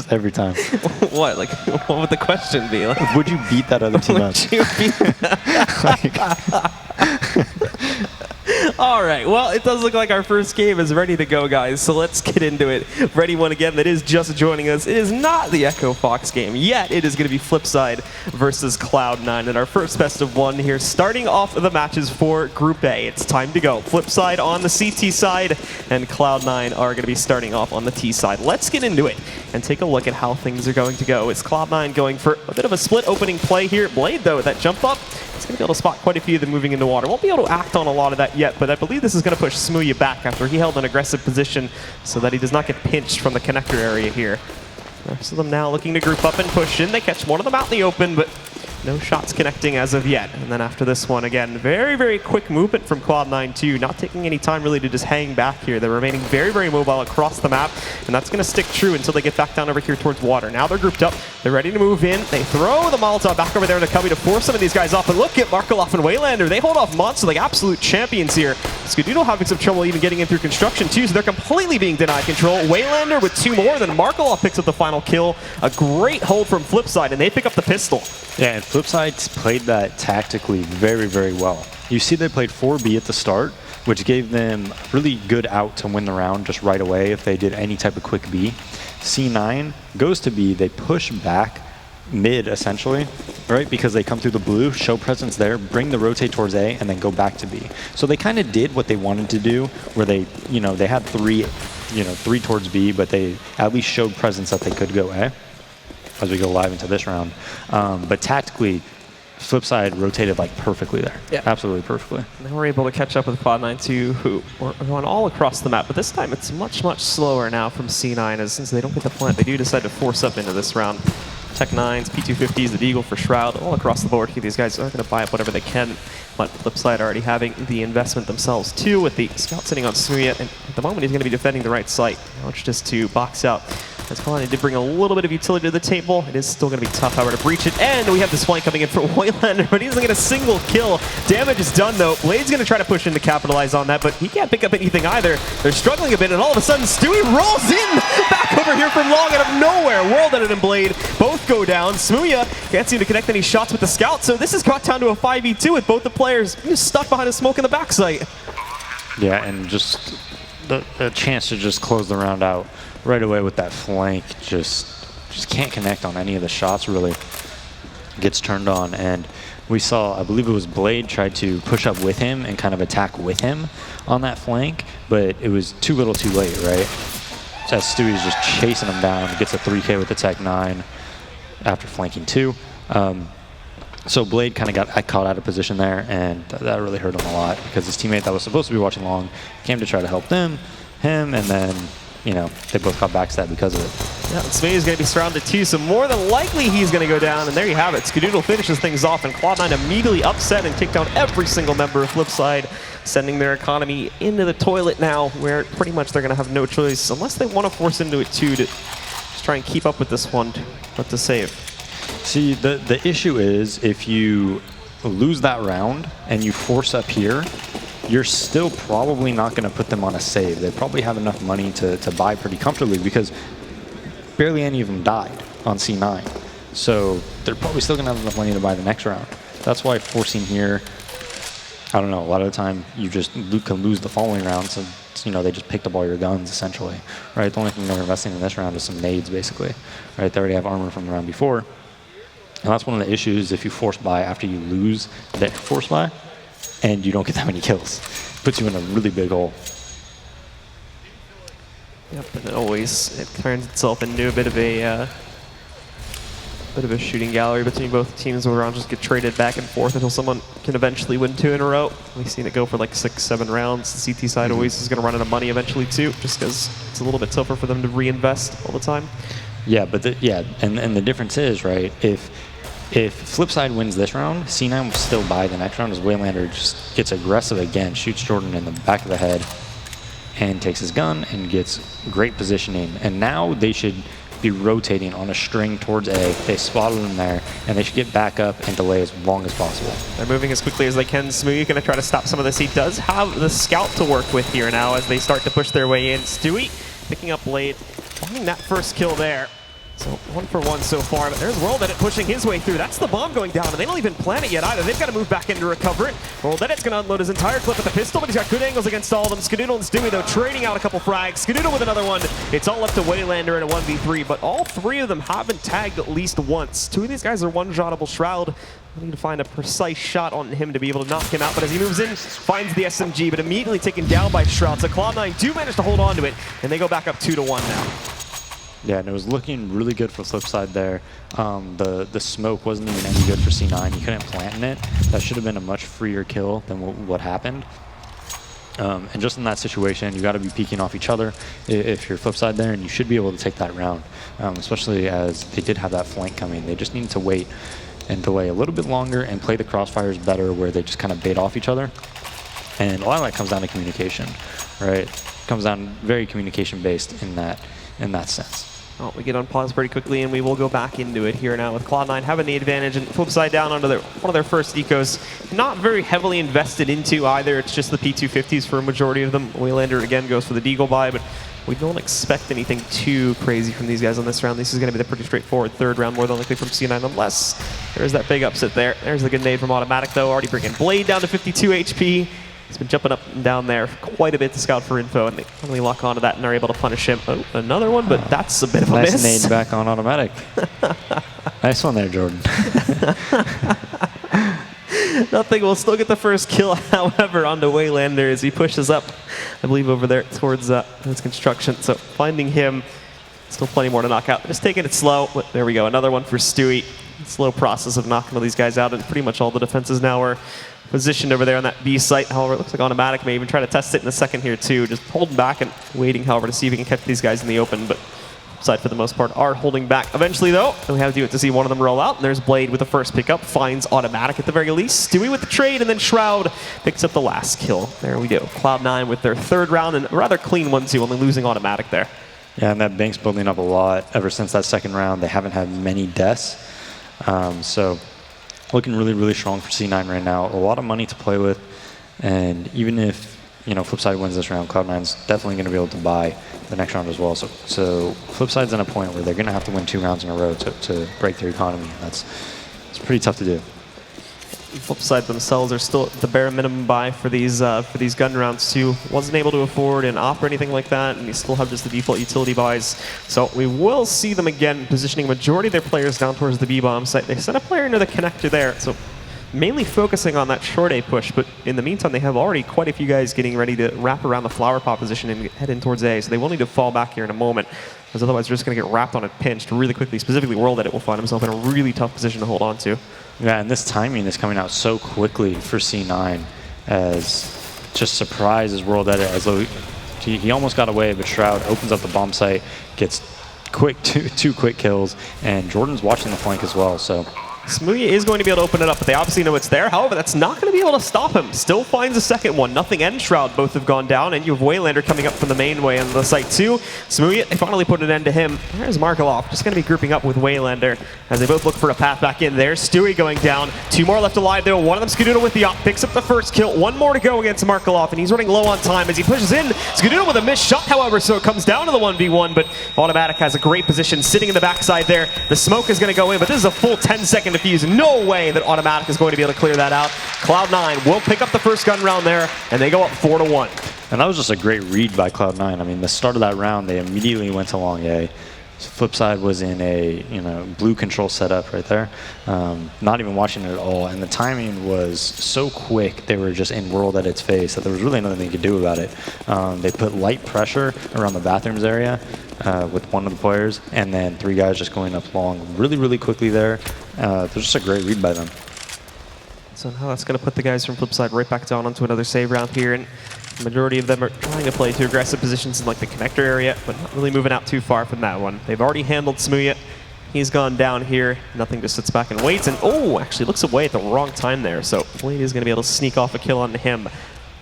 Just every time. What? Like, what would the question be? Like, would you beat that other team up? would you beat All right, well, it does look like our first game is ready to go, guys, so let's get into it. Ready one again that is just joining us. It is not the Echo Fox game yet. It is going to be FlipSid versus Cloud9 in our first best of one here, starting off the matches for Group A. It's time to go. FlipSid on the CT side, and Cloud9 are going to be starting off on the T side. Let's get into it and take a look at how things are going to go. It's Cloud9 going for a bit of a split opening play here. Blade, though, that jump up, it's going to be able to spot quite a few of them moving into water. Won't be able to act on a lot of that yet, but I believe this is going to push Smooya back after he held an aggressive position so that he does not get pinched from the connector area here. The rest of them now looking to group up and push in. They catch one of them out in the open, but no shots connecting as of yet. And then after this one, again, very, very quick movement from Cloud9 too, not taking any time really to just hang back here. They're remaining very, very mobile across the map, and that's going to stick true until they get back down over here towards water. Now they're grouped up. They're ready to move in. They throw the Molotov back over there into Cubby to force some of these guys off. And look at Markaloff and Waylander. They hold off Monster like absolute champions here. Skadoodle having some trouble even getting in through construction too, so they're completely being denied control. Waylander with 2 more, then Markaloff picks up the final kill. A great hold from FlipSid, and they pick up the pistol. Yeah, and FlipSid played that tactically very, very well. You see they played 4B at the start, which gave them really good out to win the round just right away if they did any type of quick B. C9 goes to B, they push back mid essentially, right? Because they come through the blue, show presence there, bring the rotate towards A, and then go back to B. So they kind of did what they wanted to do, where they, they had 3 towards B, but they at least showed presence that they could go A as we go live into this round. But tactically, FlipSid rotated like perfectly there. Yeah. Absolutely perfectly. And they were able to catch up with Cloud9 too, who were going all across the map. But this time it's much, much slower now from C9, as since they don't get the plant, they do decide to force up into this round. Tech9s, P250s, the Deagle for Shroud, all across the board here. These guys are going to buy up whatever they can, but FlipSid already having the investment themselves too, with the scout sitting on Smooya, and at the moment he's going to be defending the right site. Now it's just to box out. As Cloud9 did bring a little bit of utility to the table, it is still going to be tough, however, to breach it. And we have this flank coming in for Waylander, but he doesn't get a single kill. Damage is done, though. Blade's going to try to push in to capitalize on that, but he can't pick up anything either. They're struggling a bit, and all of a sudden, Stewie rolls in back over here from long out of nowhere. World Edit and Blade both go down. Smooya can't seem to connect any shots with the scout, so this has got down to a 5v2 with both the players just stuck behind a smoke in the backside. Yeah, and just the chance to just close the round out right away with that flank, just can't connect on any of the shots really. Gets turned on, and we saw, I believe it was Blade tried to push up with him and kind of attack with him on that flank, but it was too little too late, right? So as Stewie's just chasing him down, gets a 3K with the Tech9 after flanking 2. So Blade kind of got caught out of position there, and that really hurt him a lot because his teammate that was supposed to be watching long came to try to help him, and then they both got backstab because of it. Yeah, Smooya's going to be surrounded too, so more than likely he's going to go down, and there you have it. Skadoodle finishes things off, and Cloud9 immediately upset and take down every single member of FlipSid, sending their economy into the toilet now, where pretty much they're going to have no choice, unless they want to force into it too, to just try and keep up with this one, but to save. See, the issue is if you lose that round and you force up here, you're still probably not going to put them on a save. They probably have enough money to buy pretty comfortably because barely any of them died on C9. So they're probably still going to have enough money to buy the next round. That's why forcing here, I don't know, a lot of the time you just can lose the following round. So, they just picked up all your guns essentially, right? The only thing they're investing in this round is some nades basically, right? They already have armor from the round before. And that's one of the issues if you force buy after you lose their force buy, and you don't get that many kills. Puts you in a really big hole. Yep, and it turns itself into a bit of a shooting gallery between both teams, where rounds just get traded back and forth until someone can eventually win 2 in a row. We've seen it go for like 6-7 rounds. The CT side always is going to run out of money eventually too, just because it's a little bit tougher for them to reinvest all the time. Yeah, but and the difference is, right, if FlipSid wins this round, C9 will still buy the next round as Waylander just gets aggressive again, shoots Jordan in the back of the head, and takes his gun and gets great positioning. And now they should be rotating on a string towards A. They spotted him there, and they should get back up and delay as long as possible. They're moving as quickly as they can. Smooya going to try to stop some of this. He does have the scout to work with here now as they start to push their way in. Stewie picking up Blade, finding that first kill there. So 1-for-1 so far, but there's World Edit pushing his way through. That's the bomb going down, and they don't even plan it yet either. They've got to move back in to recover it. World Edit's going to unload his entire clip with the pistol, but he's got good angles against all of them. Skadoodle and Stewie, though, trading out a couple frags. Skadoodle with another one. It's all left to Waylander in a 1v3, but all three of them have been tagged at least once. Two of these guys are one-shottable. Shroud, I need to find a precise shot on him to be able to knock him out, but as he moves in, finds the SMG, but immediately taken down by Shroud. So Cloud9 do manage to hold on to it, and they go back up 2-1 now. Yeah, and it was looking really good for FlipSid there. The smoke wasn't even any good for C9. You couldn't plant in it. That should have been a much freer kill than what happened. And just in that situation, you got to be peeking off each other if you're FlipSid there, and you should be able to take that round, especially as they did have that flank coming. They just needed to wait and delay a little bit longer and play the crossfires better where they just kind of bait off each other. And a lot of that comes down to communication, right? It comes down very communication-based in that sense. Well, we get on pause pretty quickly, and we will go back into it here now with Cloud9 having the advantage, and FlipSid down onto one of their first ecos. Not very heavily invested into either. It's just the P250s for a majority of them. Waylander, again, goes for the Deagle buy, but we don't expect anything too crazy from these guys on this round. This is going to be the pretty straightforward third round, more than likely from C9, unless there's that big upset there. There's the good nade from Automatic, though, already bringing Blade down to 52 HP. He's been jumping up and down there quite a bit to scout for info, and they finally lock onto that and are able to punish him. Oh, another one, but that's a bit of a miss. Nice nade back on Automatic. Nice one there, Jordan. Nothing. We'll still get the first kill, however, onto Waylander as he pushes up, I believe, over there towards his construction. So finding him, still plenty more to knock out. Just taking it slow. But there we go. Another one for Stewie. Slow process of knocking all these guys out, and pretty much all the defenses now are positioned over there on that B site. However, it looks like Automatic may even try to test it in a second here too. Just holding back and waiting, however, to see if he can catch these guys in the open. But side for the most part are holding back. Eventually, though, we have to do it to see one of them roll out. And there's Blade with the first pickup, finds Automatic at the very least. Stewie with the trade, and then Shroud picks up the last kill. There we go. Cloud9 with their third round, and a rather clean one too, only losing Automatic there. Yeah, and that bank's building up a lot ever since that second round. They haven't had many deaths. So looking really, really strong for C9 right now. A lot of money to play with, and even if FlipSid wins this round, Cloud9's definitely going to be able to buy the next round as well. So FlipSid's at a point where they're going to have to win 2 rounds in a row to break their economy. It's pretty tough to do. FlipSid themselves are still at the bare minimum buy for these gun rounds too. Wasn't able to afford an op or anything like that, and you still have just the default utility buys. So we will see them again positioning a majority of their players down towards the B-bomb site. They sent a player into the connector there, so mainly focusing on that short A push, but in the meantime they have already quite a few guys getting ready to wrap around the flower pot position and head in towards A, so they will need to fall back here in a moment, because otherwise they're just going to get wrapped on and pinched really quickly. Specifically, World Edit will find himself in a really tough position to hold on to. Yeah, and this timing is coming out so quickly for C9 as just surprises World Edit, as though he almost got away, but Shroud opens up the bomb site, gets two quick kills, and Jordan's watching the flank as well. So Smooya is going to be able to open it up, but they obviously know it's there. However, that's not going to be able to stop him. Still finds a second one. Nothing and Shroud both have gone down, and you have Waylander coming up from the main way on the site too. Smooya, they finally put an end to him. There's Markaloff, just going to be grouping up with Waylander as they both look for a path back in. There's Stewie going down. 2 more left alive though. One of them, Skadoodle with the op, picks up the first kill. 1 more to go against Markaloff, and he's running low on time as he pushes in. Skadoodle with a missed shot, however, so it comes down to the 1v1, but Automatic has a great position sitting in the backside there. The smoke is going to go in, but this is a full 10-second defuse. No way that Automatic is going to be able to clear that out. Cloud9 will pick up the first gun round there, and they go up 4-1. And that was just a great read by Cloud9. I mean, the start of that round, they immediately went to long A. FlipSid was in a blue control setup right there, not even watching it at all. And the timing was so quick, they were just in World Edit's face that there was really nothing they could do about it. They put light pressure around the bathrooms area with one of the players, and then 3 guys just going up long really, really quickly there. It was just a great read by them. So now that's going to put the guys from FlipSid right back down onto another save round here, and the majority of them are trying to play to aggressive positions in like the connector area, but not really moving out too far from that one. They've already handled Smooya. He's gone down here. Nothing, just sits back and waits, and oh, actually looks away at the wrong time there. So Blade is going to be able to sneak off a kill onto him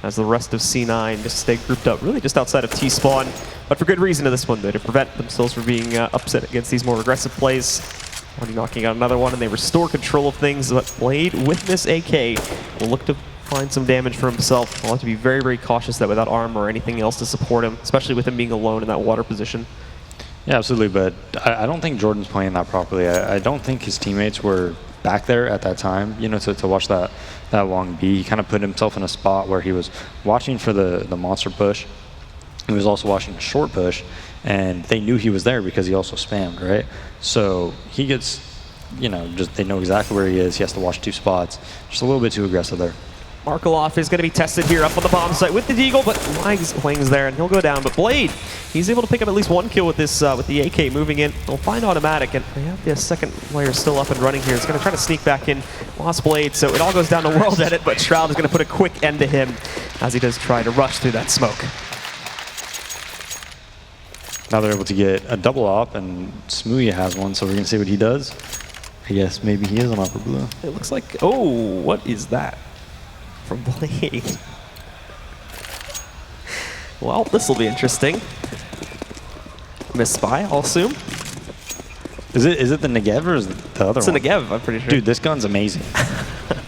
as the rest of C9 just stay grouped up really just outside of T-spawn, but for good reason to this one, though, to prevent themselves from being upset against these more aggressive plays. Already knocking out another one, and they restore control of things, but Blade with this AK will look to find some damage for himself. He'll have to be very, very cautious that without armor or anything else to support him, especially with him being alone in that water position. Yeah, absolutely. But I don't think Jordan's playing that properly. I don't think his teammates were back there at that time, you know, to watch that long B. He kind of put himself in a spot where he was watching for the monster push. He was also watching a short push, and they knew he was there because he also spammed, right? So he gets, you know, just they know exactly where he is. He has to watch 2 spots. Just a little bit too aggressive there. Markaloff is going to be tested here up on the bomb site with the Deagle, but Wang's there, and he'll go down. But Blade, he's able to pick up at least 1 kill with this with the AK moving in. They'll find automatic, and they have the second player still up and running here. It's going to try to sneak back in. Lost Blade, so it all goes down to World Edit, but Shroud is going to put a quick end to him as he does try to rush through that smoke. Now they're able to get a double op, and Smooya has one, so we're going to see what he does. I guess maybe he is on upper blue. It looks like, oh, what is that? From Blade. Well, this will be interesting. Miss spy, I'll assume. Is it the Negev or is it the other it's one? It's a Negev, I'm pretty sure. Dude, this gun's amazing.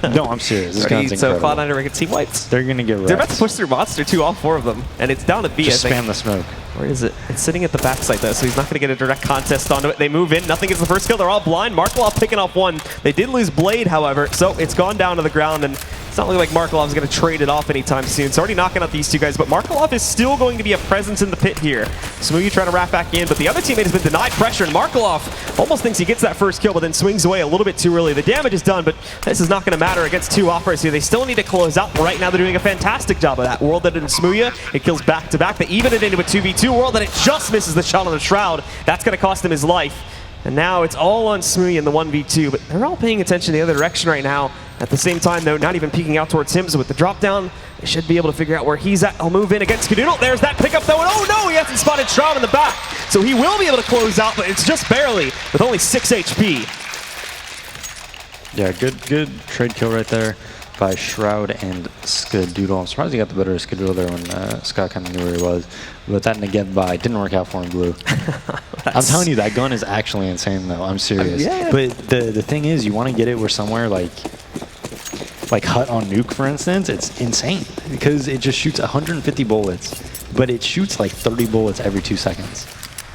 No, I'm serious. This gun's incredible. So Cloud9 are making team wipes. They're going to get wrecked. They're about to push through Monster too, all 4 of them. And it's down to B, Just I think. spam the smoke. Where is it? It's sitting at the backside though, so he's not going to get a direct contest onto it. They move in. Nothing gets the first kill. They're all blind. Markaloff picking off 1. They did lose Blade, however, so it's gone down to the ground, and it's not looking like Markalov's going to trade it off anytime soon. It's already knocking out these 2 guys, but Markalov is still going to be a presence in the pit here. Smoothie trying to wrap back in, but the other teammate has been denied pressure, and Markalov almost thinks he gets that first kill, but then swings away a little bit too early. The damage is done, but this is not going to matter against 2 operas here. They still need to close out. Right now, they're doing a fantastic job of that. World Edit and Smooya, it kills back-to-back. They even it into a 2v2. World Edit just misses the shot on the Shroud. That's going to cost him his life. And now it's all on Smooya in the 1v2, but they're all paying attention the other direction right now. At the same time, though, not even peeking out towards him, so with the drop down, they should be able to figure out where he's at. I'll move in against Skadoodle. There's that pickup, though, and oh no, he hasn't spotted Shroud in the back. So he will be able to close out, but it's just barely, with only 6 HP. Yeah, good trade kill right there by Shroud and Skadoodle. I'm surprised he got the better of Skadoodle there when Scott kind of knew where he was. But that Negev buy didn't work out for him, Blue. I'm telling you, that gun is actually insane, though. I'm serious. Yeah. But the thing is, you want to get it where somewhere like Hut on Nuke, for instance, it's insane. Because it just shoots 150 bullets, but it shoots like 30 bullets every 2 seconds.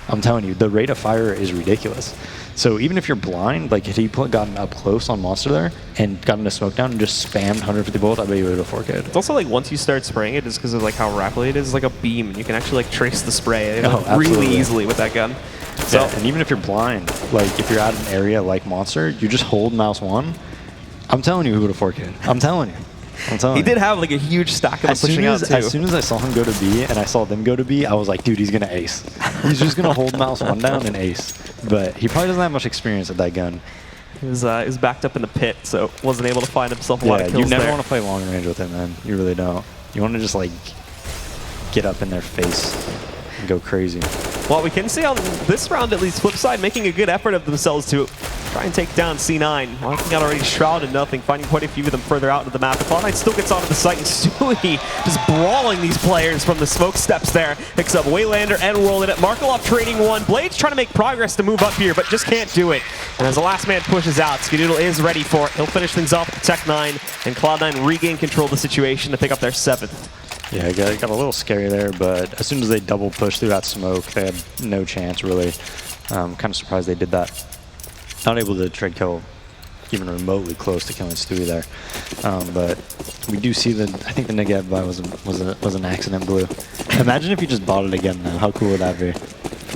I'm telling you, the rate of fire is ridiculous. So even if you're blind, like if he gotten up close on Monster there and gotten a smoke down and just spammed 150 bullets, I bet you would have 4K'd. It's also like once you start spraying it, just because of like how rapidly it is like a beam, and you can actually like trace the spray really easily with that gun. So yeah, and even if you're blind, like if you're at an area like Monster, you just hold mouse 1. I'm telling you, who would have 4K'd. I'm telling you. He did have like a huge stack of them pushing out too. As soon as I saw him go to B and I saw them go to B, I was like, dude, he's going to ace. He's just going to hold mouse 1 down and ace. But he probably doesn't have much experience at that gun. He was backed up in the pit, so wasn't able to find himself a lot of kills. You never there. want to play long range with him, man. You really don't. You want to just like get up in their face and go crazy. Well, we can see on this round, at least, FlipSid making a good effort of themselves to try and take down C9. Locking out already Shroud and nothing, finding quite a few of them further out into the map. Cloud9 still gets onto the site, and Stewie just brawling these players from the smoke steps there. Picks up Waylander and World Edit. Markaloff trading 1. Blade's trying to make progress to move up here, but just can't do it. And as the last man pushes out, Skadoodle is ready for it. He'll finish things off with Tech 9, and Cloud9 regain control of the situation to pick up their 7th. Yeah, it got a little scary there, but as soon as they double pushed through that smoke, they had no chance, really. Kind of surprised they did that. Not able to trade kill even remotely close to killing Stewie there. But we do see that I think the Negev buy was an accident, Blue. Imagine if you just bought it again now. How cool would that be?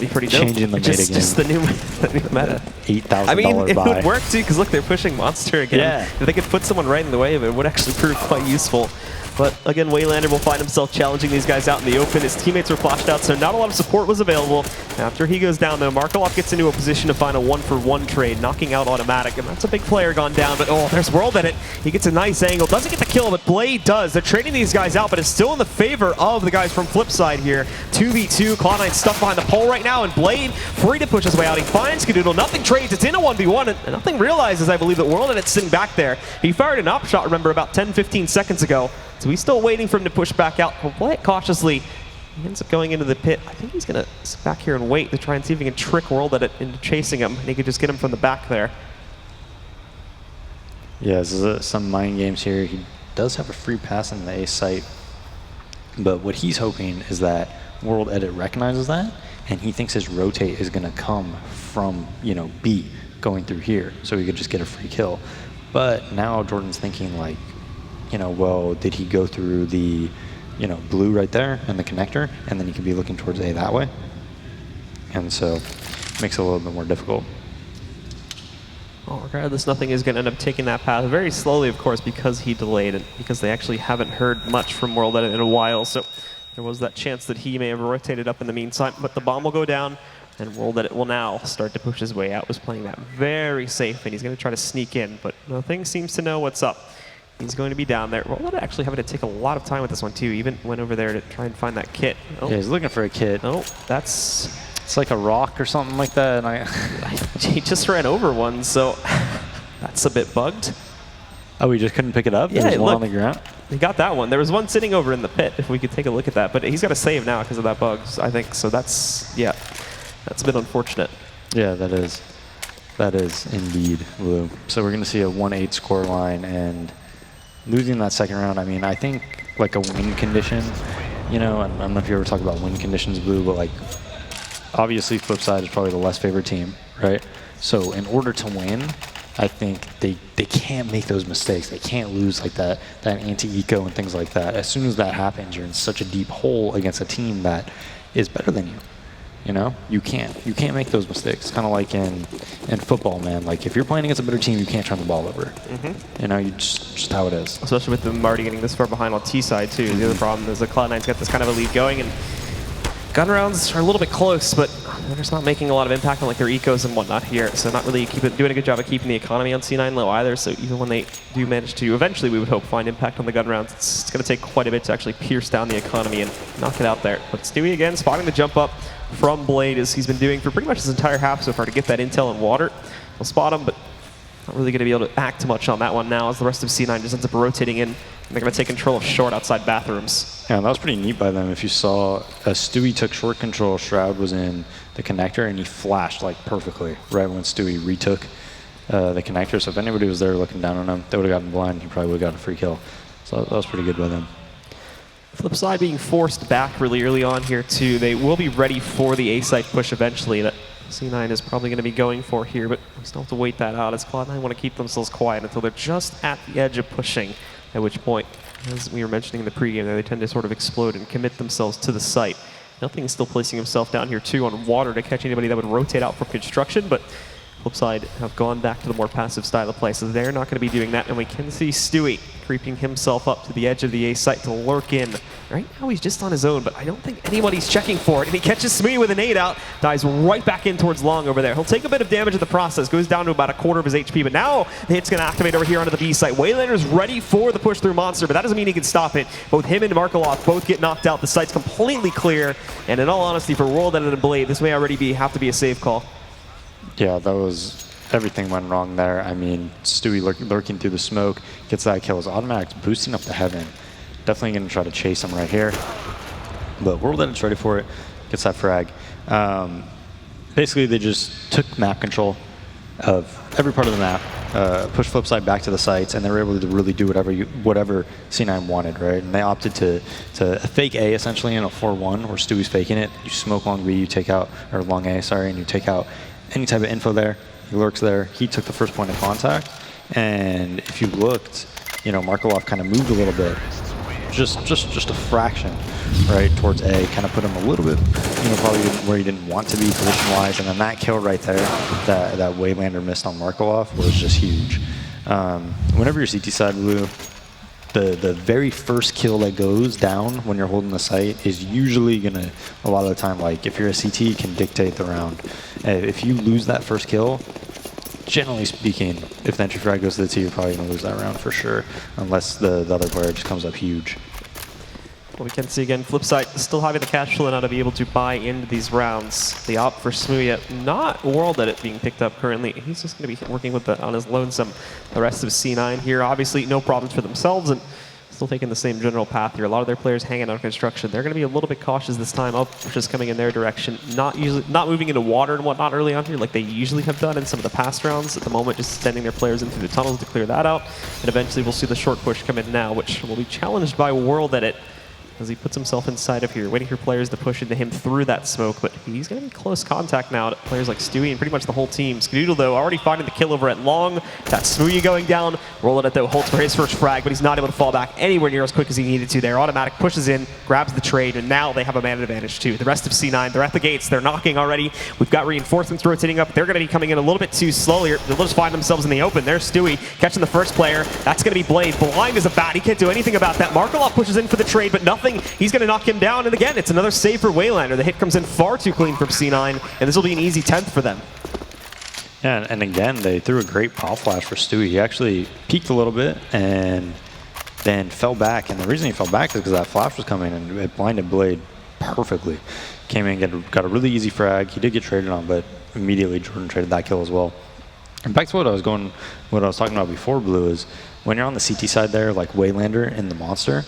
Be pretty dope. Changing the meta game. Just the new meta. $8,000 I mean, it buy. would work too, because look, they're pushing Monster again. Yeah. If they could put someone right in the way of it, it would actually prove quite useful. But again, Waylander will find himself challenging these guys out in the open. His teammates were flashed out, so not a lot of support was available. After he goes down, though, Markaloff gets into a position to find a 1-for-1 trade, knocking out automatic, and that's a big player gone down. But oh, there's World Edit. He gets a nice angle, doesn't get the kill, but Blade does. They're trading these guys out, but it's still in the favor of the guys from FlipSid here. 2v2, Cloud9 stuck behind the pole right now, and Blade free to push his way out. He finds Skadoodle, nothing trades, it's in a 1v1, and nothing realizes, I believe, that World Edit's sitting back there. He fired an up shot, remember, about 10-15 seconds ago. So he's still waiting for him to push back out. He'll play it cautiously. He ends up going into the pit. I think he's going to sit back here and wait to try and see if he can trick World Edit into chasing him, and he could just get him from the back there. Yeah, this is some mind games here. He does have a free pass in the A site, but what he's hoping is that World Edit recognizes that and he thinks his rotate is going to come from, you know, B going through here, so he could just get a free kill. But now Jordan's thinking like, you know, well, did he go through the, you know, blue right there and the connector, and then he could be looking towards A that way? And so it makes it a little bit more difficult. Well, regardless, nothing is going to end up taking that path very slowly, of course, because he delayed it, because they actually haven't heard much from World Edit in a while. So there was that chance that he may have rotated up in the meantime. But the bomb will go down, and World Edit will now start to push his way out. Was playing that very safe, and he's going to try to sneak in, but nothing seems to know what's up. He's going to be down there. World Edit actually having to take a lot of time with this one, too. Even went over there to try and find that kit. Oh. Yeah, he's looking for a kit. Oh, that's... It's like a rock or something like that, and he just ran over one, so that's a bit bugged. Oh, he just couldn't pick it up? Yeah, There's one look, on the ground? He got that one. There was one sitting over in the pit, if we could take a look at that. But he's got to save now because of that bug, I think. So that's, yeah, that's a bit unfortunate. Yeah, that is. That is indeed, Lou. So we're going to see a 1-8 score line, and losing that second round, I mean, I think like a win condition, you know, and I don't know if you ever talk about win conditions, Blue, but like, obviously, FlipSid is probably the less favored team, right? So in order to win, I think they can't make those mistakes. They can't lose like that anti-eco and things like that. As soon as that happens, you're in such a deep hole against a team that is better than you. You know, you can't make those mistakes. It's kind of like in football, man. Like if you're playing against a better team, you can't turn the ball over. You know, you just how it is. Especially with them already getting this far behind on T side too. The other problem is that Cloud9's got this kind of a lead going, and gun rounds are a little bit close, but they're just not making a lot of impact on like their ecos and whatnot here. So not really doing a good job of keeping the economy on C9 low either. So even when they do manage to eventually, we would hope, find impact on the gun rounds, it's going to take quite a bit to actually pierce down the economy and knock it out there. But Stewie again spotting the jump up from Blade, as he's been doing for pretty much his entire half so far to get that intel and water. We'll spot him, but not really going to be able to act too much on that one now, as the rest of C9 just ends up rotating in. And they're going to take control of short outside bathrooms. Yeah, that was pretty neat by them. If you saw, Stewie took short control, Shroud was in the connector, and he flashed like perfectly right when Stewie retook the connector. So if anybody was there looking down on him, they would have gotten blind. He probably would have gotten a free kill. So that was pretty good by them. FlipSid being forced back really early on here too. They will be ready for the A site push eventually that C9 is probably going to be going for here, but we still have to wait that out, as Cloud9 want to keep themselves quiet until they're just at the edge of pushing, at which point, as we were mentioning in the pregame, they tend to sort of explode and commit themselves to the site. Nothing is still placing himself down here too on water to catch anybody that would rotate out from construction, but FlipSid have gone back to the more passive style of play, so they're not going to be doing that. And we can see Stewie creeping himself up to the edge of the A site to lurk in. Right now he's just on his own, but I don't think anybody's checking for it. And he catches Smee with an 8 out, dives right back in towards Long over there. He'll take a bit of damage in the process, goes down to about a quarter of his HP, but now the hit's going to activate over here onto the B site. Waylander's ready for the push through Monster, but that doesn't mean he can stop it. Both him and Markaloff both get knocked out. The site's completely clear, and in all honesty, for World Edit and Blade, this may already have to be a save call. Yeah, that was, everything went wrong there. I mean, Stewie lurking through the smoke, gets that kill. His automatic's boosting up to heaven. Definitely going to try to chase him right here. But World Edit's ready for it, gets that frag. Basically, they just took map control of every part of the map, pushed FlipSid back to the sites, and they were able to really do whatever C9 wanted, right? And they opted to fake A, essentially, in a 4-1, where Stewie's faking it. You smoke long B, you take out, or long A, sorry, and you take out any type of info there. He lurks there. He took the first point of contact, and if you looked, you know, Markaloff kind of moved a little bit, just a fraction, right, towards A, kind of put him a little bit, you know, probably where he didn't want to be position-wise, and then that kill right there, that Waylander missed on Markaloff was just huge. Whenever you're CT side, Blue, the very first kill that goes down when you're holding the site is usually gonna, a lot of the time, like if you're a CT, can dictate the round. If you lose that first kill, generally speaking, if the entry frag goes to the T, you're probably gonna lose that round for sure, unless the other player just comes up huge. Well, we can see again, FlipSid still having the cash flow now to be able to buy into these rounds. They opt for Smooya, not World Edit being picked up currently. He's just going to be working with on his lonesome. The rest of C9 here, obviously no problems for themselves, and still taking the same general path here. A lot of their players hanging on construction. They're going to be a little bit cautious this time, just coming in their direction. Not moving into water and whatnot early on here like they usually have done in some of the past rounds. At the moment, just sending their players into the tunnels to clear that out. And eventually we'll see the short push come in now, which will be challenged by World Edit. as he puts himself inside of here, waiting for players to push into him through that smoke. But he's going to be close contact now to players like Stewie and pretty much the whole team. Skadoodle, though, already finding the kill over at long. That's Smooya going down. Roll it at the Holtz for his first frag, but he's not able to fall back anywhere near as quick as he needed to there. Automatic pushes in, grabs the trade, and now they have a man advantage too. The rest of C9, they're at the gates. They're knocking already. We've got reinforcements rotating up. They're going to be coming in a little bit too slowly. They'll just find themselves in the open. There's Stewie catching the first player. That's going to be Blade. Blind as a bat. He can't do anything about that. Markelov pushes in for the trade, but nothing. He's going to knock him down. And again, it's another save for Waylander. The hit comes in far too clean from C9, and this will be an easy 10th for them. Yeah, and again, they threw a great pop flash for Stewie. He actually peaked a little bit and then fell back. And the reason he fell back is because that flash was coming and it blinded Blade perfectly. Came in, got a really easy frag. He did get traded on, but immediately Jordan traded that kill as well. And back to what I was talking about before, Blue, is when you're on the CT side there, like Waylander and the Monster,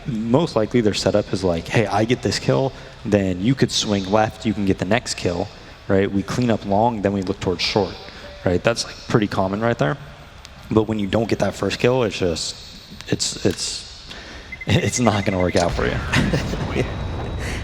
most likely their setup is like, hey, I get this kill, then you could swing left, you can get the next kill, right? We clean up long, then we look towards short, right? That's like pretty common right there. But when you don't get that first kill, it's just, it's not going to work out for you.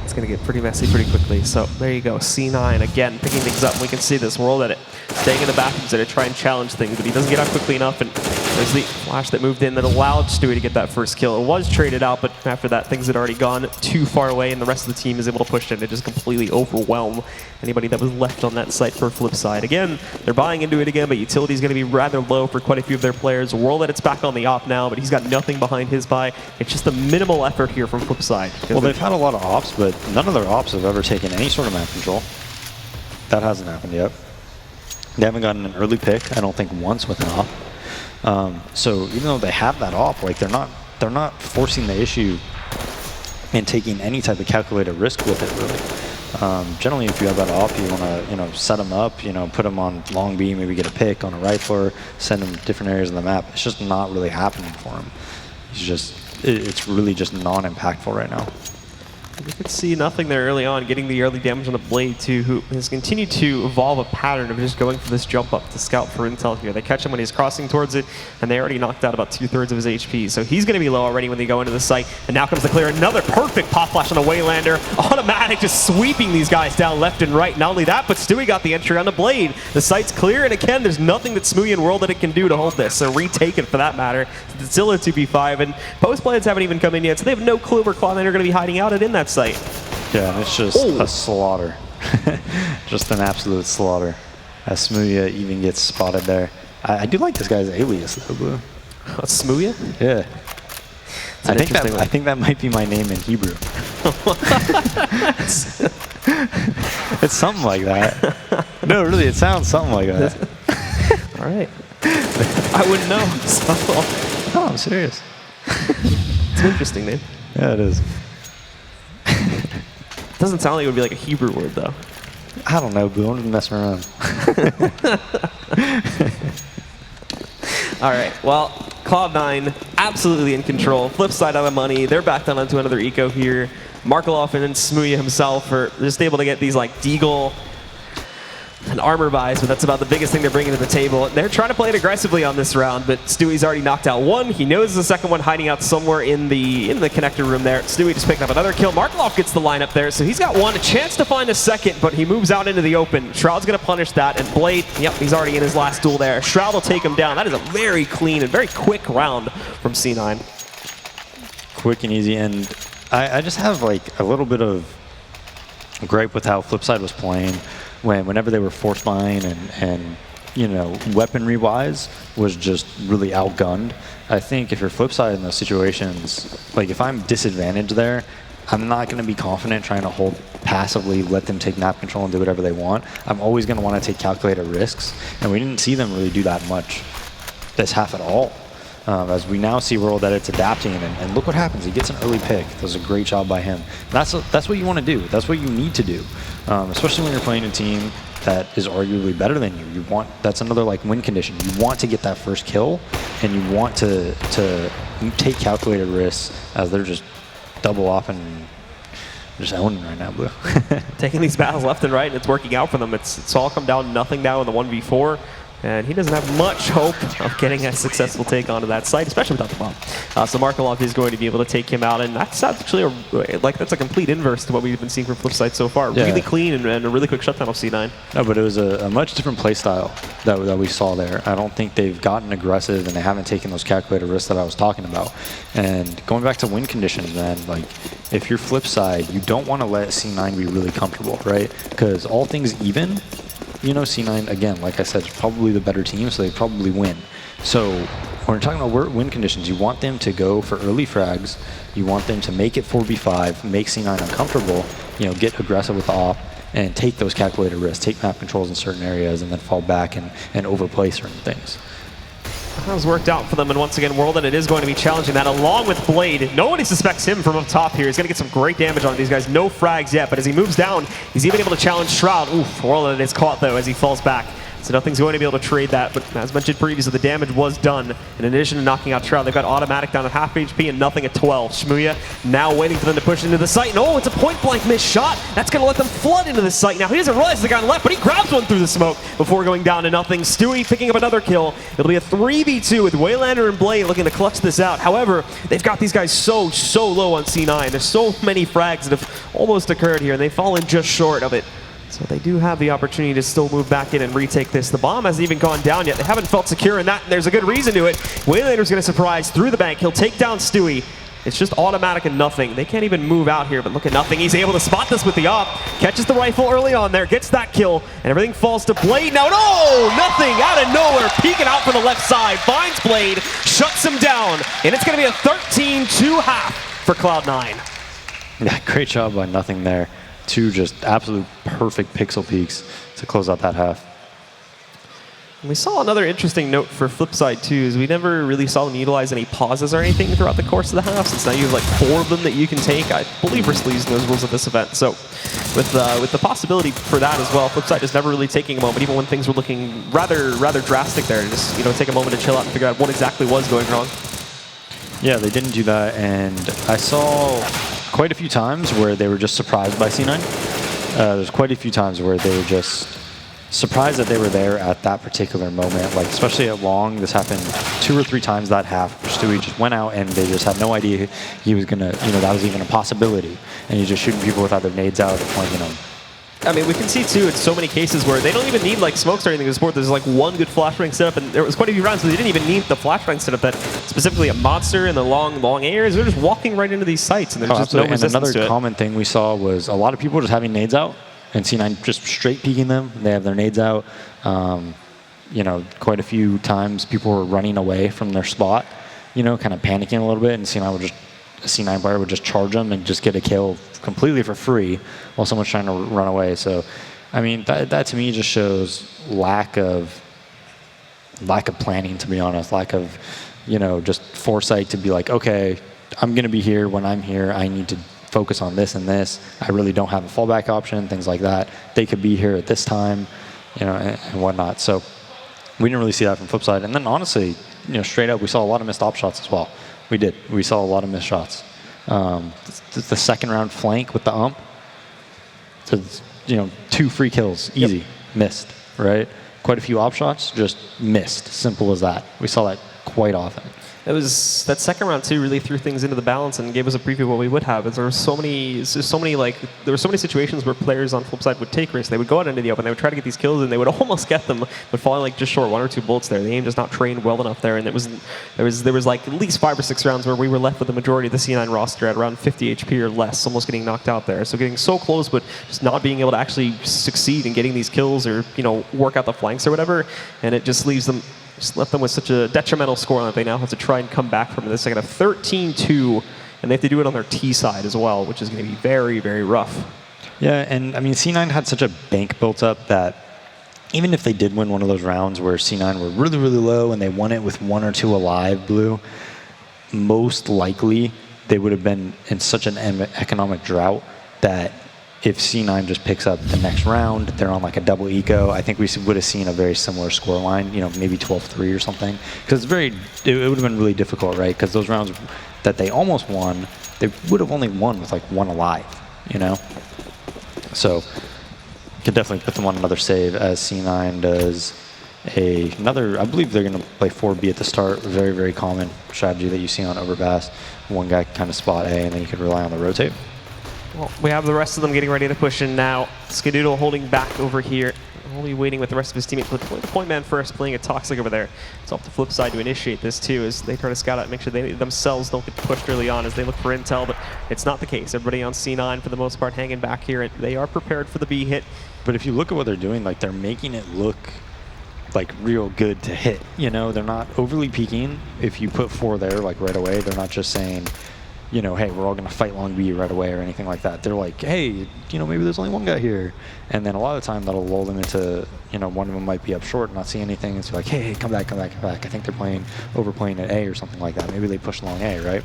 It's going to get pretty messy pretty quickly. So there you go. C9 again picking things up. We can see this World Edit staying in the bathrooms to try and challenge things, but he doesn't get out quickly enough. And there's the flash that moved in that allowed Stewie to get that first kill. It was traded out, but after that, things had already gone too far away, and the rest of the team is able to push in to just completely overwhelm anybody that was left on that site for FlipSid. Again, they're buying into it again, but utility is going to be rather low for quite a few of their players. World Edit's back on the op now, but he's got nothing behind his buy. It's just a minimal effort here from FlipSid. Well, they've had a lot of ops, but none of their ops have ever taken any sort of map control. That hasn't happened yet. They haven't gotten an early pick, I don't think, once with an op. So even though they have that op, like they're not forcing the issue and taking any type of calculated risk with it, really. Generally, if you have that op, you want to set them up, put them on long B, maybe get a pick on a rifler, send them different areas of the map. It's just not really happening for him. It's really just non-impactful right now. You could see nothing there early on, getting the early damage on the Blade too, who has continued to evolve a pattern of just going for this jump up to scout for intel here. They catch him when he's crossing towards it, and they already knocked out about 2/3 of his HP. So he's going to be low already when they go into the site. And now comes the clear. Another perfect pop flash on the Waylander. Automatic, just sweeping these guys down left and right. Not only that, but Stewie got the entry on the Blade. The site's clear, and again, there's nothing that Smooya and World that it can do to hold this. So retake it for that matter. It's still a 2v5, and post plans haven't even come in yet, so they have no clue where Cloud9 are going to be hiding out in that site. Yeah, and it's just a slaughter. Just an absolute slaughter. As Smooya even gets spotted there. I do like this guy's alias, though, Blue. Smooya? Yeah. I think that might be my name in Hebrew. It's something like that. No, really, it sounds something like that. All right. I wouldn't know. So. No, I'm serious. It's an interesting name. Yeah, it is. Doesn't sound like it would be like a Hebrew word, though. I don't know, Blue. I'm just messing around. All right. Well, Cloud9 absolutely in control. FlipSid out of money. They're back down onto another eco here. Markelov and then Smooya himself are just able to get these like Deagle and armor buys, but that's about the biggest thing they're bringing to the table. They're trying to play it aggressively on this round, but Stewie's already knocked out one. He knows the second one hiding out somewhere in the connector room there. Stewie just picked up another kill. Markelov gets the lineup there, so he's got one. A chance to find a second, but he moves out into the open. Shroud's going to punish that, and Blade, yep, he's already in his last duel there. Shroud will take him down. That is a very clean and very quick round from C9. Quick and easy, and I just have like a little bit of gripe with how FlipSid was playing. Whenever they were force buying and weaponry-wise was just really outgunned. I think if you're FlipSid in those situations, like if I'm disadvantaged there, I'm not going to be confident trying to hold passively, let them take map control and do whatever they want. I'm always going to want to take calculated risks, and we didn't see them really do that much this half at all. As we now see World Edit's adapting, and look what happens. He gets an early pick. Does a great job by him. That's what you want to do. That's what you need to do, especially when you're playing a team that is arguably better than you. That's another like win condition. You want to get that first kill, and you want to take calculated risks as they're just double off and just owning right now, Blue. Taking these battles left and right, and it's working out for them. It's all come down to nothing now in the 1v4. And he doesn't have much hope of getting a successful take onto that site, especially without the bomb. So Markelov is going to be able to take him out, and that's actually that's a complete inverse to what we've been seeing from FlipSid so far. Yeah. Really clean and a really quick shutdown of C9. No, but it was a much different play style that we saw there. I don't think they've gotten aggressive, and they haven't taken those calculated risks that I was talking about. And going back to win conditions, man, like if you're FlipSid, you don't want to let C9 be really comfortable, right? Because all things even, you know, C9, again, like I said, is probably the better team, so they probably win. So when we're talking about win conditions, you want them to go for early frags. You want them to make it 4v5, make C9 uncomfortable, you know, get aggressive with the op, and take those calculated risks, take map controls in certain areas, and then fall back and overplay certain things. That was worked out for them, and once again, World, and it is going to be challenging that along with Blade. Nobody suspects him from up top here. He's going to get some great damage on these guys. No frags yet, but as he moves down, he's even able to challenge Shroud. Oof, World is caught, though, as he falls back. So nothing's going to be able to trade that, but as mentioned previously, the damage was done. And in addition to knocking out Shroud, they've got automatic down at half HP and nothing at 12. Shmuya now waiting for them to push into the site, and oh, it's a point-blank missed shot. That's going to let them flood into the site. Now, he doesn't realize the guy on the left, but he grabs one through the smoke before going down to nothing. Stewie picking up another kill. It'll be a 3v2 with Waylander and Blade looking to clutch this out. However, they've got these guys so low on C9. There's so many frags that have almost occurred here, and they've fallen just short of it. So they do have the opportunity to still move back in and retake this. The bomb hasn't even gone down yet. They haven't felt secure in that, and there's a good reason to it. Waylander's going to surprise through the bank. He'll take down Stewie. It's just automatic and nothing. They can't even move out here, but look at nothing. He's able to spot this with the op. Catches the rifle early on there, gets that kill, and everything falls to Blade now. No! Nothing out of nowhere. Peeking out from the left side. Finds Blade, shuts him down, and it's going to be a 13-2 half for Cloud9. Yeah, great job by nothing there. Two just absolute perfect pixel peaks to close out that half. We saw another interesting note for FlipSid too, is we never really saw them utilize any pauses or anything throughout the course of the half, since now you have like 4 of them that you can take. I believe we're still using those rules at this event. So with the possibility for that as well, FlipSid is never really taking a moment, even when things were looking rather drastic there, to just, you know, take a moment to chill out and figure out what exactly was going wrong. Yeah, they didn't do that, and I saw quite a few times where they were just surprised by C9. There's quite a few times where they were just surprised that they were there at that particular moment. Like, especially at long, this happened 2 or 3 times that half, where Stewie just went out and they just had no idea he was going to, you know, that was even a possibility. And he's just shooting people with either nades out or pointing them. I mean, we can see, too, in so many cases where they don't even need, like, smokes or anything to support. There's, like, one good flashbang setup, and there was quite a few rounds where they didn't even need the flashbang setup, that specifically a monster in the long areas. They're just walking right into these sites, and there's just no resistance to it. And another common thing we saw was a lot of people just having nades out, and C9 just straight peeking them. They have their nades out. You know, quite a few times people were running away from their spot, you know, kind of panicking a little bit, and a C9 player would just charge them and just get a kill completely for free while someone's trying to run away. So, I mean, that to me just shows lack of planning, to be honest, lack of, you know, just foresight to be like, okay, I'm going to be here when I'm here. I need to focus on this and this. I really don't have a fallback option, things like that. They could be here at this time, you know, and whatnot. So we didn't really see that from FlipSid. And then honestly, you know, straight up, we saw a lot of missed op shots as well. We did. We saw a lot of missed shots. The second round flank with the ump, you know, 2 free kills, easy, missed, right? Quite a few op shots, just missed. Simple as that. We saw that quite often. It was that second round too really threw things into the balance and gave us a preview of what we would have. There were so many situations where players on FlipSid would take risks. They would go out into the open, they would try to get these kills, and they would almost get them, but falling like just short 1 or 2 bullets there. The aim just not trained well enough there, and there was like at least 5 or 6 rounds where we were left with the majority of the C9 roster at around 50 HP or less, almost getting knocked out there. So getting so close, but just not being able to actually succeed in getting these kills or, you know, work out the flanks or whatever, and it just left them with such a detrimental score that they now have to try and come back from this. They got a 13-2, and they have to do it on their T side as well, which is going to be very, very rough. Yeah, and I mean, C9 had such a bank built up that even if they did win one of those rounds where C9 were really, really low and they won it with 1 or 2 alive blue, most likely they would have been in such an economic drought that if C9 just picks up the next round, they're on like a double eco, I think we would have seen a very similar score line, you know, maybe 12-3 or something. Because it would have been really difficult, right? Because those rounds that they almost won, they would have only won with like 1 alive, you know? So, could definitely put them on another save as C9 does another, I believe they're going to play 4B at the start. Very, very common strategy that you see on Overpass. One guy can kind of spot A, and then you can rely on the rotate. Well, we have the rest of them getting ready to push in now. Skadoodle holding back over here. Only waiting with the rest of his teammates. But the point man first, playing a Toxic over there. It's off the flip side to initiate this too, as they try to scout out and make sure they themselves don't get pushed early on as they look for intel, but it's not the case. Everybody on C9 for the most part hanging back here, and they are prepared for the B hit. But if you look at what they're doing, like they're making it look like real good to hit. You know, they're not overly peeking. If you put 4 there like right away, they're not just saying, you know, hey, we're all going to fight long B right away or anything like that. They're like, hey, you know, maybe there's only one guy here. And then a lot of the time that'll lull them into, you know, one of them might be up short and not see anything. It's like, hey, come back, come back, come back. I think they're overplaying at A or something like that. Maybe they push long A, right?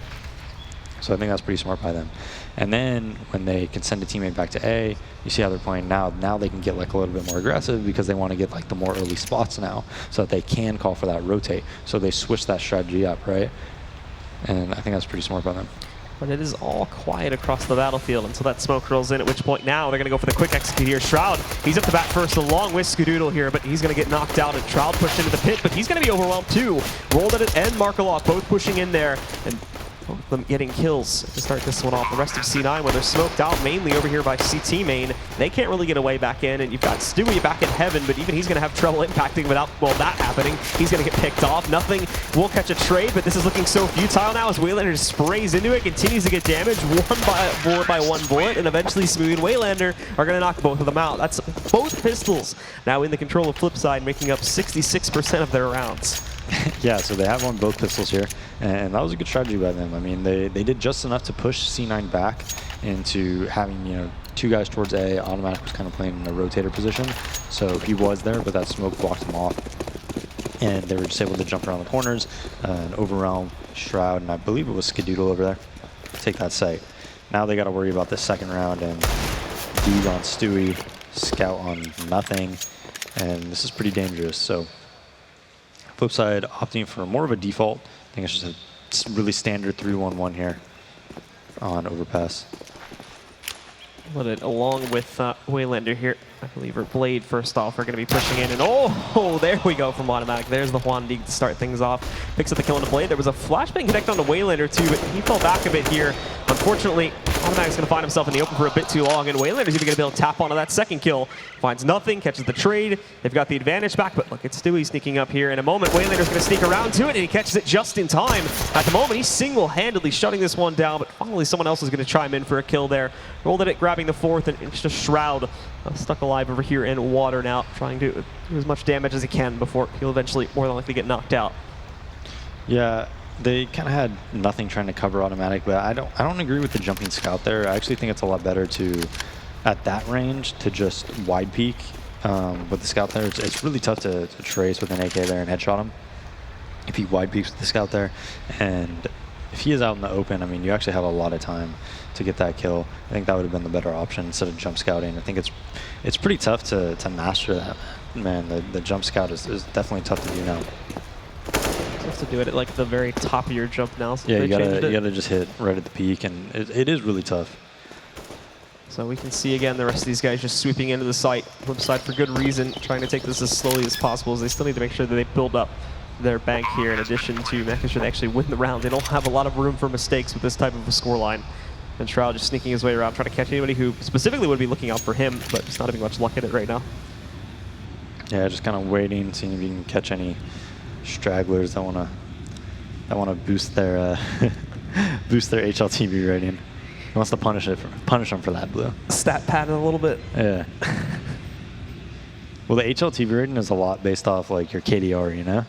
So I think that's pretty smart by them. And then when they can send a teammate back to A, you see how they're playing now. Now they can get like a little bit more aggressive because they want to get like the more early spots now so that they can call for that rotate. So they switch that strategy up, right? And I think that's pretty smart by them. But it is all quiet across the battlefield until that smoke rolls in, at which point now they're going to go for the quick execute here. Shroud, he's up the bat first along with Skadoodle here, but he's going to get knocked out, and Shroud pushed into the pit, but he's going to be overwhelmed too. Rolled at it and Markaloff both pushing in there, and both of them getting kills to start this one off. The rest of C9, where they're smoked out mainly over here by CT main, they can't really get away back in, and you've got Stewie back in heaven, but even he's going to have trouble impacting without, well, that happening. He's going to get picked off. Nothing will catch a trade, but this is looking so futile now as Waylander just sprays into it, continues to get damaged, one by one bullet, and eventually Smooth and Waylander are going to knock both of them out. That's both pistols now in the control of FlipSid, making up 66% of their rounds. Yeah, so they have on both pistols here, and that was a good strategy by them. I mean, they did just enough to push C9 back into having, you know, 2 guys towards A. Automatic was kind of playing in a rotator position, so he was there, but that smoke blocked him off. And they were just able to jump around the corners and overwhelm Shroud, and I believe it was Skadoodle over there. Take that site. Now they got to worry about the second round, and Deeg on Stewie, Scout on nothing, and this is pretty dangerous. So FlipSid opting for more of a default. I think it's just a really standard 3-1-1 here on Overpass. Let it along with Waylander here. I believe her Blade first off are going to be pushing in, and oh, there we go from Automatic. There's the Juan Deeg to start things off. Picks up the kill on the Blade. There was a flashbang connect on the Waylander too, but he fell back a bit here. Unfortunately, Automatic's going to find himself in the open for a bit too long, and Waylander's even going to be able to tap onto that second kill. Finds nothing, catches the trade. They've got the advantage back, but look, it's Stewie sneaking up here. In a moment, Waylander's going to sneak around to it, and he catches it just in time. At the moment, he's single-handedly shutting this one down, but finally someone else is going to chime in for a kill there. Rolled at it, grabbing the 4th, and it's just Shroud stuck alive over here in water now, trying to do as much damage as he can before he'll eventually more than likely get knocked out. Yeah, they kind of had nothing trying to cover Automatic, but I don't agree with the jumping Scout there. I actually think it's a lot better to, at that range, to just wide peek with the Scout there. It's really tough to trace with an AK there and headshot him if he wide peeks with the Scout there. And if he is out in the open, I mean, you actually have a lot of time to get that kill. I think that would have been the better option instead of jump scouting. I think it's pretty tough to master that, man. The jump scout is definitely tough to do now. You have to do it at like the very top of your jump now. So yeah, you gotta just hit right at the peak, and it is really tough. So we can see again the rest of these guys just sweeping into the site. FlipSid for good reason, trying to take this as slowly as possible, as they still need to make sure that they build up their bank here in addition to making sure they actually win the round. They don't have a lot of room for mistakes with this type of a scoreline. And Shroud just sneaking his way around, trying to catch anybody who specifically would be looking out for him, but just not having much luck at it right now. Yeah, just kind of waiting, seeing if you can catch any stragglers that wanna boost their boost their HLTV rating. He wants to punish them for that, Blue. Stat padded a little bit. Yeah. Well, the HLTV rating is a lot based off like your KDR, you know.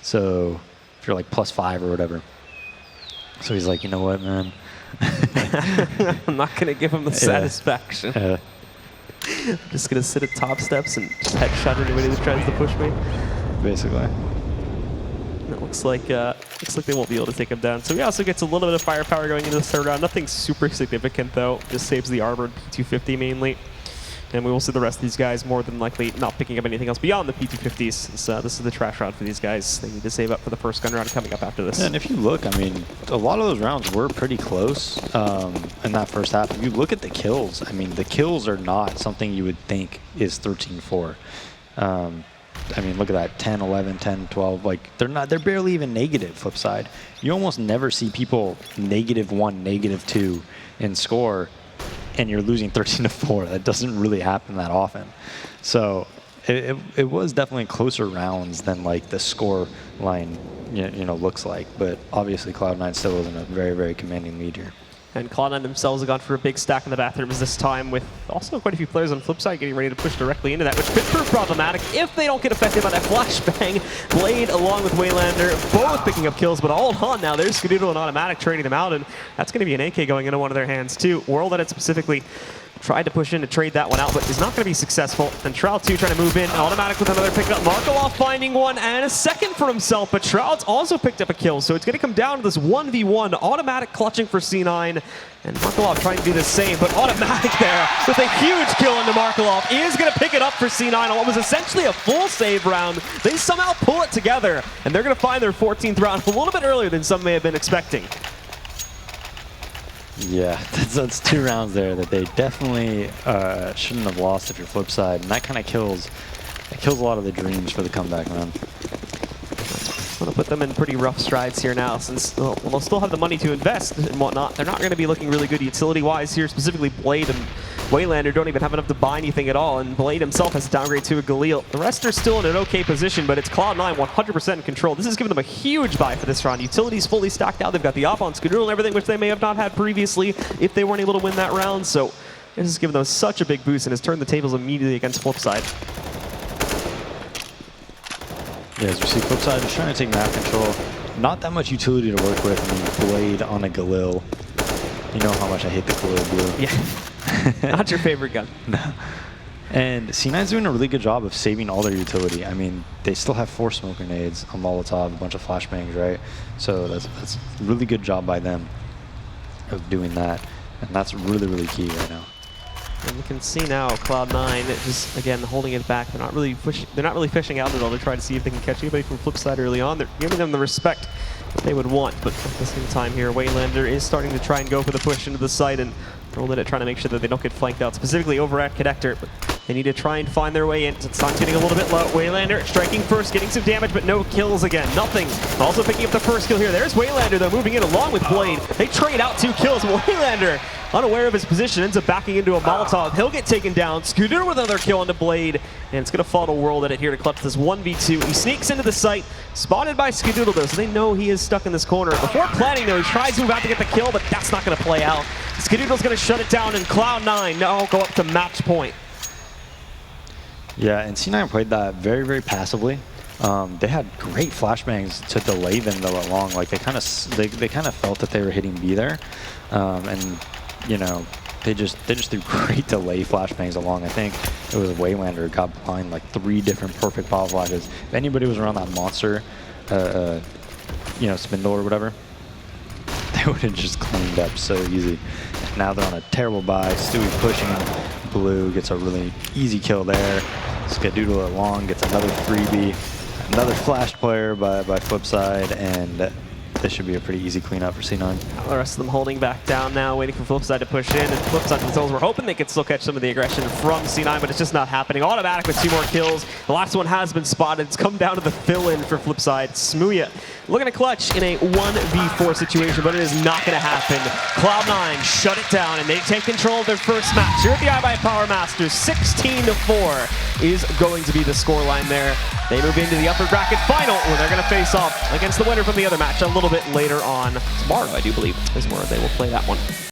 So if you're like +5 or whatever. So he's like, you know what, man. I'm not going to give him the satisfaction. I'm just going to sit at top steps and just headshot anybody that tries to push me. Basically. And it looks like they won't be able to take him down. So he also gets a little bit of firepower going into the third round. Nothing super significant, though. Just saves the armored P250 mainly. And we will see the rest of these guys more than likely not picking up anything else beyond the P250s. Since, this is the trash round for these guys. They need to save up for the first gun round coming up after this. Yeah, and if you look, I mean, a lot of those rounds were pretty close in that first half. If you look at the kills, I mean, the kills are not something you would think is 13-4. I mean, look at that, 10, 11, 10, 12. Like, they're barely even negative, flip side. You almost never see people -1, -2 in score, and you're losing 13-4. That doesn't really happen that often. So it was definitely closer rounds than like the score line looks like. But obviously Cloud9 still is in a very, very commanding lead here. And Cloud9 themselves have gone for a big stack in the bathrooms this time, with also quite a few players on FlipSide getting ready to push directly into that, which could prove problematic if they don't get affected by that flashbang. Blade along with Waylander, both picking up kills, but hold on now. There's Skadoodle and Automatic trading them out, and that's going to be an AK going into one of their hands too. World Edit specifically tried to push in to trade that one out, but is not going to be successful. And Shroud 2 trying to move in. Automatic with another pickup. Markelov finding one and a second for himself, but Shroud's also picked up a kill. So it's going to come down to this 1v1. Automatic clutching for C9. And Markelov trying to do the same, but Automatic there with a huge kill into Markelov is going to pick it up for C9 on what was essentially a full save round. They somehow pull it together, and they're going to find their 14th round a little bit earlier than some may have been expecting. Yeah, that's 2 rounds there that they definitely shouldn't have lost if you're flip side, and that kind of kills a lot of the dreams for the comeback round. That's going to put them in pretty rough strides here now, since they'll still have the money to invest and whatnot. They're not going to be looking really good utility-wise here. Specifically, Blade and Waylander don't even have enough to buy anything at all, and Blade himself has downgraded to a Galil. The rest are still in an okay position, but it's Cloud9 100% in control. This has given them a huge buy for this round. Utilities fully stacked out. They've got the op on Skadoodle and everything, which they may have not had previously if they weren't able to win that round. So this has given them such a big boost and has turned the tables immediately against FlipSide. Yeah, as we see, FlipSide is trying to take map control. Not that much utility to work with. I mean, Blade on a Galil. You know how much I hate the Galil blue. Yeah, not your favorite gun. No. And C9's doing a really good job of saving all their utility. I mean, they still have 4 smoke grenades, a Molotov, a bunch of flashbangs, right? So that's a really good job by them of doing that. And that's really, really key right now. And you can see now Cloud9 just again holding it back. They're not really fishing out at all to try to see if they can catch anybody from FlipSide early on. They're giving them the respect that they would want, but at the same time here, Waylander is starting to try and go for the push into the site, and Roland trying to make sure that they don't get flanked out, specifically over at Connector. But they need to try and find their way in. Sun's getting a little bit low. Waylander striking first, getting some damage, but no kills again. Nothing. Also picking up the first kill here. There's Waylander, though, moving in along with Blade. They trade out 2 kills. Waylander, unaware of his position, ends up backing into a Molotov. He'll get taken down. Skadoodle with another kill onto Blade, and it's going to fall to World Edit here to clutch this 1v2. He sneaks into the site, spotted by Skadoodle, though, so they know he is stuck in this corner. Before planning, though, he tries to move out to get the kill, but that's not going to play out. Skadoodle's going to shut it down, and Cloud9 now go up to match point. Yeah, and C9 played that very, very passively. They had great flashbangs to delay them though along. Like they kind of felt that they were hitting B there, and you know they just threw great delay flashbangs along. I think it was Waylander got behind like 3 different perfect pop flashes. If anybody was around that monster, spindle or whatever, they would have just cleaned up so easy. Now they're on a terrible buy. Stewie pushing. Blue gets a really easy kill there. Skadoodle along gets another freebie. Another flash player by FlipSide, and this should be a pretty easy cleanup for C9. The rest of them holding back down now, waiting for FlipSide to push in. And FlipSide themselves were hoping they could still catch some of the aggression from C9, but it's just not happening. Automatic with 2 more kills. The last one has been spotted. It's come down to the fill-in for FlipSide. Smooya looking to clutch in a 1v4 situation, but it is not going to happen. Cloud9 shut it down, and they take control of their first match here at the iBUYPOWER Masters. 16-4 is going to be the scoreline there. They move into the upper bracket final, where they're going to face off against the winner from the other match a little bit later on tomorrow, I do believe, is where they will play that one.